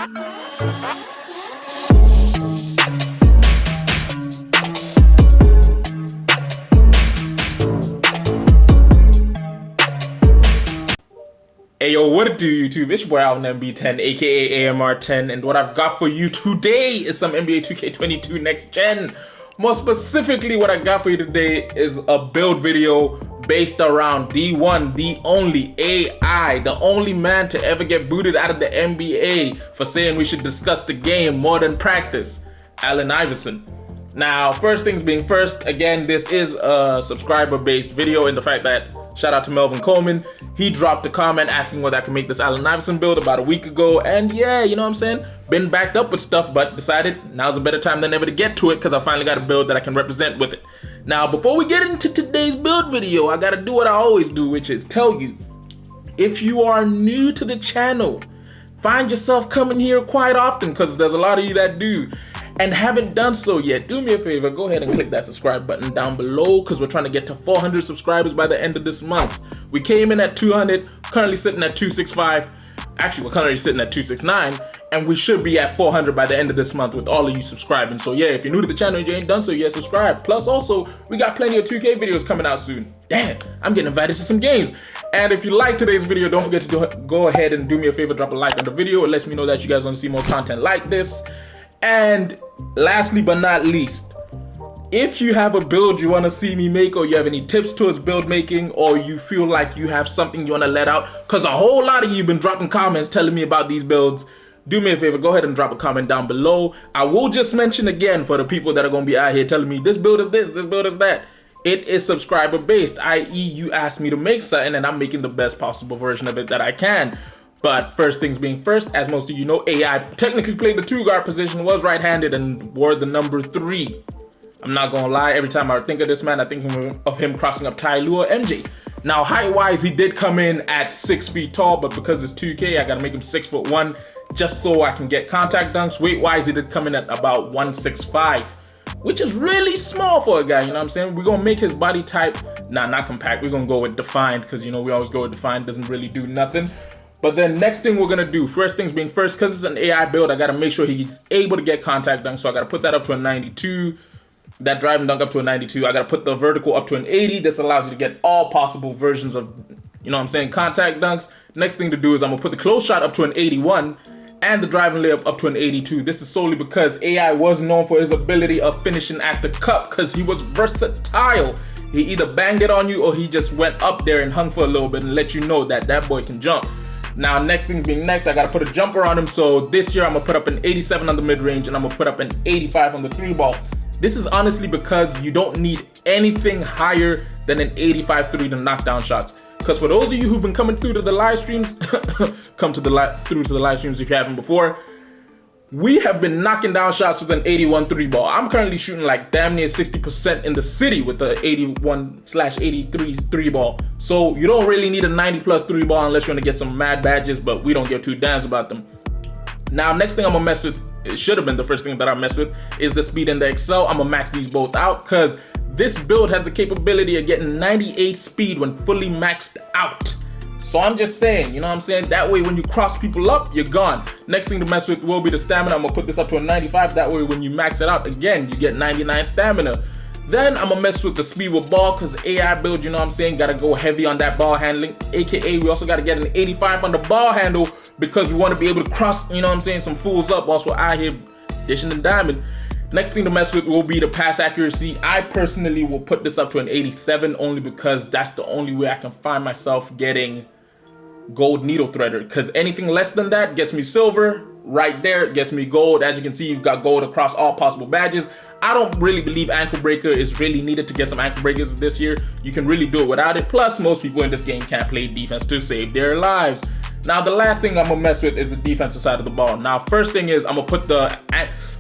Hey yo, what it do, YouTube? It's your boy Allen MB10, aka AMR10, and what I've got for you today is some NBA 2K22 Next Gen. More specifically, what I got for you today is a build video based around the one, the only AI, the only man to ever get booted out of the NBA for saying we should discuss the game more than practice, Allen Iverson. Now, first things being first, again, this is a subscriber-based video in the fact that, shout out to Melvin Coleman, he dropped a comment asking whether I can make this Allen Iverson build about a week ago, and yeah, you know what I'm saying? Been backed up with stuff, but decided now's a better time than ever to get to it because I finally got a build that I can represent with it. Now, before we get into today's build video, I gotta do what I always do, which is tell you, if you are new to the channel, find yourself coming here quite often because there's a lot of you that do, and haven't done so yet, do me a favor, go ahead and click that subscribe button down below because we're trying to get to 400 subscribers by the end of this month. We came in at 200, currently sitting at 265. Actually, we're currently sitting at 269, and we should be at 400 by the end of this month with all of you subscribing. So yeah, if you're new to the channel and you ain't done so yet, subscribe. Plus also, we got plenty of 2K videos coming out soon. Damn, I'm getting invited to some games. And if you like today's video, don't forget to go ahead and do me a favor, drop a like on the video. It lets me know that you guys want to see more content like this. And lastly but not least, if you have a build you want to see me make, or you have any tips towards build making, or you feel like you have something you want to let out, because a whole lot of you have been dropping comments telling me about these builds, do me a favor, go ahead and drop a comment down below. I will just mention again for the people that are going to be out here telling me this build is this build is that. It is subscriber based, i.e. you asked me to make something and I'm making the best possible version of it that I can. But first things being first, as most of you know, AI technically played the 2-guard position, was right-handed, and wore the number 3. I'm not gonna lie, every time I think of this man, I think of him crossing up Ty Lue or MJ. Now, height-wise, he did come in at 6 feet tall, but because it's 2K, I gotta make him 6'1", just so I can get contact dunks. Weight-wise, he did come in at about 165, which is really small for a guy, you know what I'm saying? We're gonna make his body type, not compact, we're gonna go with defined, because you know we always go with defined, doesn't really do nothing. But then next thing we're gonna do, first things being first, because it's an AI build, I gotta make sure he's able to get contact dunk. So I gotta put that up to a 92, that driving dunk up to a 92. I gotta put the vertical up to an 80. This allows you to get all possible versions of, you know what I'm saying, contact dunks. Next thing to do is I'm gonna put the close shot up to an 81 and the driving layup up to an 82. This is solely because AI was known for his ability of finishing at the cup because he was versatile. He either banged it on you or he just went up there and hung for a little bit and let you know that that boy can jump. Now, next things being next, I gotta put a jumper on him. So this year, I'm gonna put up an 87 on the mid-range and I'm gonna put up an 85 on the 3-ball. This is honestly because you don't need anything higher than an 85 3 to knock down shots. Because for those of you who've been coming through to the live streams, through to the live streams if you haven't before, we have been knocking down shots with an 81 3-ball. I'm currently shooting like damn near 60% in the city with the 81/83 3-ball. So you don't really need a 90+ 3-ball unless you want to get some mad badges, but we don't give two damns about them. Now, next thing I'm gonna mess with, it should have been the first thing that I mess with, is the speed and the excel. I'm gonna max these both out because this build has the capability of getting 98 speed when fully maxed out. So I'm just saying, you know what I'm saying? That way when you cross people up, you're gone. Next thing to mess with will be the stamina. I'm gonna put this up to a 95. That way when you max it out, again, you get 99 stamina. Then I'm gonna mess with the speed with ball because AI build, you know what I'm saying? Gotta go heavy on that ball handling. AKA, we also gotta get an 85 on the ball handle because we wanna be able to cross, you know what I'm saying, some fools up whilst we're out here dishing and diamond. Next thing to mess with will be the pass accuracy. I personally will put this up to an 87 only because that's the only way I can find myself getting gold needle threader, because anything less than that gets me silver. Right there gets me gold. As you can see, you've got gold across all possible badges. I don't really believe ankle breaker is really needed to get some ankle breakers this year. You can really do it without it. Plus, most people in this game can't play defense to save their lives. Now, the last thing I'm gonna mess with is the defensive side of the ball. Now, first thing is I'm gonna put the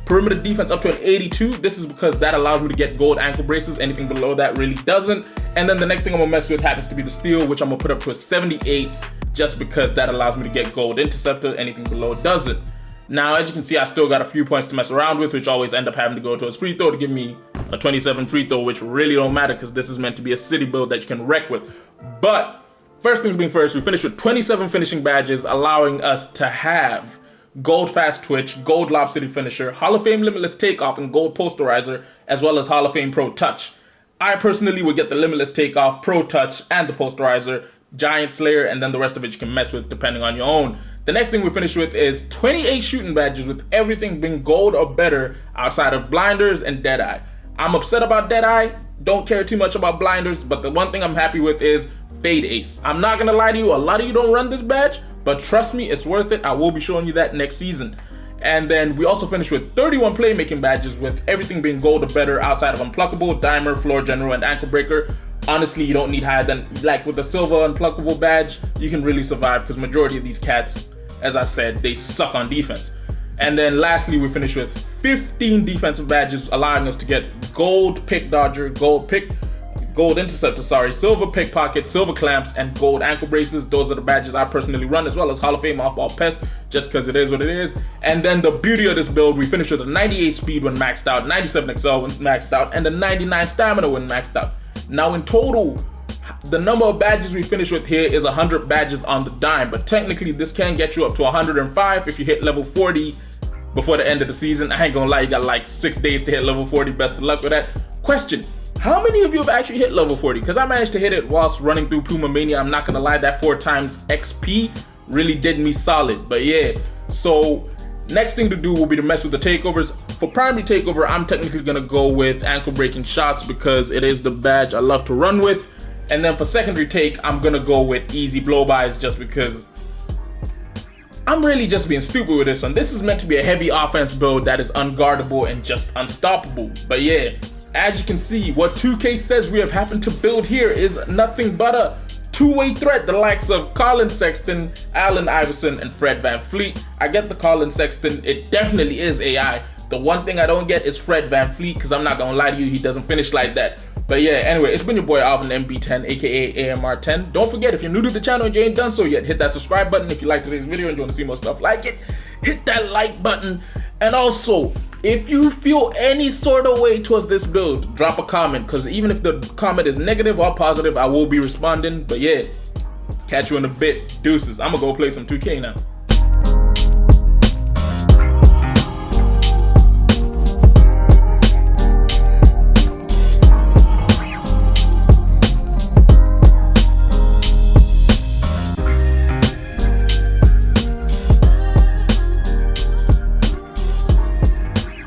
perimeter defense up to an 82. This is because that allows me to get gold ankle braces. Anything below that really doesn't. And then the next thing I'm gonna mess with happens to be the steal, which I'm gonna put up to a 78, just because that allows me to get gold interceptor. Anything below doesn't. Now, as you can see, I still got a few points to mess around with, which always end up having to go to his free throw to give me a 27 free throw, which really don't matter because this is meant to be a city build that you can wreck with. But first things being first, we finished with 27 finishing badges, allowing us to have gold fast twitch, gold lob city finisher, Hall of Fame limitless takeoff, and gold posterizer, as well as Hall of Fame pro touch. I personally would get the limitless takeoff, pro touch, and the posterizer, giant slayer, and then the rest of it you can mess with depending on your own. The next thing we finish with is 28 shooting badges with everything being gold or better outside of blinders and deadeye. I'm upset about deadeye, don't care too much about blinders, but the one thing I'm happy with is fade ace. I'm not gonna lie to you, a lot of you don't run this badge, but trust me, it's worth it. I will be showing you that next season. And then we also finished with 31 playmaking badges with everything being gold or better outside of Unpluckable, Dimer, Floor General, and Ankle Breaker. Honestly, you don't need higher than, like with the silver Unpluckable badge, you can really survive because majority of these cats, as I said, they suck on defense. And then lastly, we finished with 15 defensive badges, allowing us to get gold pick dodger, gold interceptor, silver pickpocket, silver clamps, and gold ankle braces. Those are the badges I personally run, as well as Hall of Fame off-ball pest, just because it is what it is. And then the beauty of this build, we finished with a 98 speed when maxed out, 97 excel when maxed out, and a 99 stamina when maxed out. Now in total, the number of badges we finished with here is 100 badges on the dime, but technically this can get you up to 105 if you hit level 40 before the end of the season. I ain't gonna lie, you got like 6 days to hit level 40, best of luck with that. Question, how many of you have actually hit level 40? Because I managed to hit it whilst running through Puma Mania. I'm not gonna lie, that 4 times XP really did me solid, but yeah. So next thing to do will be to mess with the takeovers. For primary takeover, I'm technically gonna go with ankle breaking shots because it is the badge I love to run with. And then for secondary take, I'm gonna go with easy blow-bys just because I'm really just being stupid with this one. This is meant to be a heavy offense build that is unguardable and just unstoppable. But yeah, as you can see, what 2K says we have happened to build here is nothing but a two-way threat, the likes of Colin Sexton, Allen Iverson, and Fred VanVleet. I get the Colin Sexton, it definitely is AI. The one thing I don't get is Fred VanVleet, because I'm not gonna lie to you, he doesn't finish like that. But yeah, anyway, it's been your boy Alvin MB10, aka AMR10. Don't forget, if you're new to the channel and you ain't done so yet, hit that subscribe button. If you liked today's video and you want to see more stuff like it, hit that like button. And also, if you feel any sort of way towards this build, drop a comment, because even if the comment is negative or positive, I will be responding. But yeah, catch you in a bit. Deuces. I'm gonna go play some 2K now.